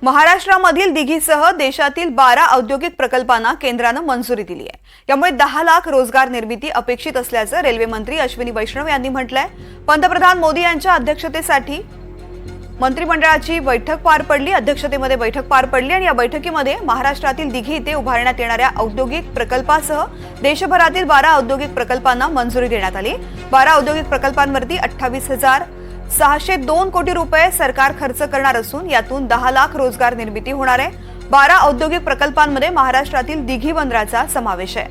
महाराष्ट्रामधील दिघीसह देशातील 12 औद्योगिक प्रकल्पांना केंद्राने मंजुरी दिली आहे। यामुळे 10 लाख रोजगार निर्मिती अपेक्षित असल्याचं रेल्वे मंत्री अश्विनी वैष्णव यांनी म्हटलंय। पंतप्रधान मोदी यांच्या अध्यक्षतेसाठी मंत्रिमंडळाची बैठक पार पडली आणि या बैठकीमध्ये महाराष्ट्रातील दिघी येथे उभारण्यात येणाऱ्या औद्योगिक प्रकल्पासह देशभरातील 12 औद्योगिक प्रकल्पांना मंजुरी देण्यात आली। 12 औद्योगिक प्रकल्पांवरती 28,602 कोटी रुपये सरकार खर्च करणार असून यातून 10 लाख रोजगार निर्मिती होणार आहे। 12 औद्योगिक प्रकल्पांमध्ये महाराष्ट्रातील दिघी बंदराचा समावेश है।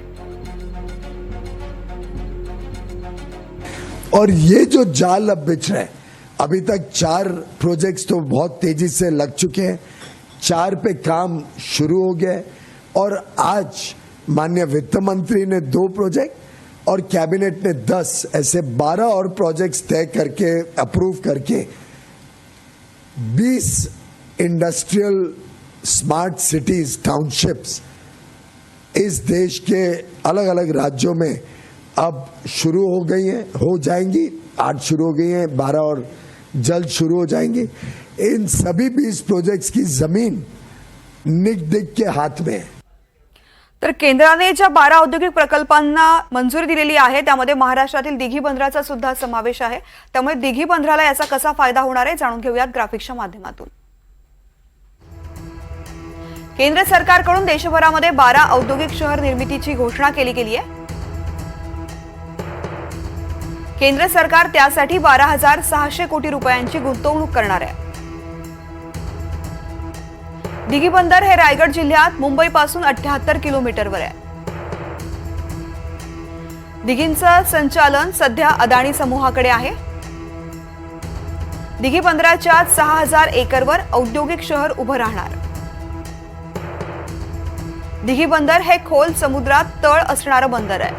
और ये जो जाल अब बिछ रहा है, अभी तक 4 प्रोजेक्ट्स तो बहुत तेजी से लग चुके हैं, 4 पे काम शुरू हो गया है और आज माननीय वित्त मंत्री ने 2 प्रोजेक्ट और कैबिनेट ने 10 ऐसे 12 और प्रोजेक्ट्स तय करके अप्रूव करके 20 इंडस्ट्रियल स्मार्ट सिटीज टाउनशिप्स इस देश के अलग अलग राज्यों में अब शुरू हो गई हैं, हो जाएंगी। 8 शुरू हो गई हैं, 12 और जल्द शुरू हो जाएंगी। इन सभी 20 प्रोजेक्ट्स की जमीन निगदिग के हाथ में है। तर केंद्राने ज्या 12 औद्योगिक प्रकल्पांना मंजुरी दिलेली आहे त्यामध्ये महाराष्ट्रातील दिघी बंदराचा सुद्धा समावेश आहे। त्यामुळे दिघी बंदराला याचा कसा फायदा होणार आहे जाणून घेऊयात ग्राफिक्सच्या माध्यमातून। केंद्र सरकारकडून देशभरामध्ये 12 औद्योगिक शहर निर्मितीची घोषणा केली गेली आहे। केंद्र सरकार त्यासाठी 12,600 कोटी रुपयांची गुंतवणूक करणार आहे। दिघी बंदर हे रायगड जिल्ह्यात मुंबईपासून 78 किलोमीटरवर आहे। दिघींचं संचालन सध्या अदानी समूहाकडे आहे। दिघी बंदराच्या 6,000 एकरवर औद्योगिक शहर उभं राहणार। दिघी बंदर हे खोल समुद्रात तळ असणारं बंदर आहे।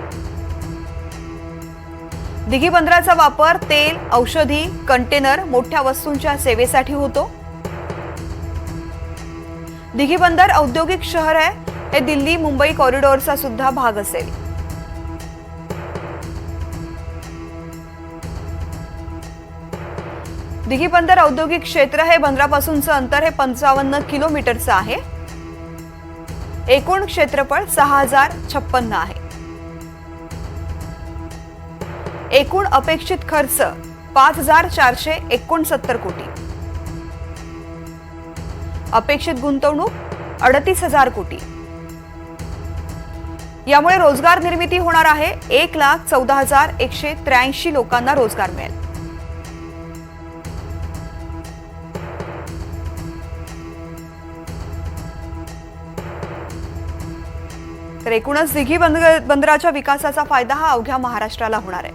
दिघी बंदराचा वापर तेल, औषधी, कंटेनर, मोठ्या वस्तूंच्या सेवेसाठी होतो। दिघी बंदर औद्योगिक शहर आहे, हे दिल्ली मुंबई कॉरिडॉरचा सुद्धा भाग असेल। दिघी बंदर औद्योगिक क्षेत्र हे बंदरापासूनचं अंतर हे 55 किलोमीटरचं आहे। एकूण क्षेत्रफळ 6,056 आहे। एकूण अपेक्षित खर्च 5,469 कोटी। अपेक्षित गुंतवणूक 38,000 कोटी। यामुळे रोजगार निर्मिती होणार आहे। 1,14,183 लोकांना रोजगार मिळेल। तर एकूणच दिघी बंदराच्या विकासाचा फायदा हा अवघ्या महाराष्ट्राला होणार आहे।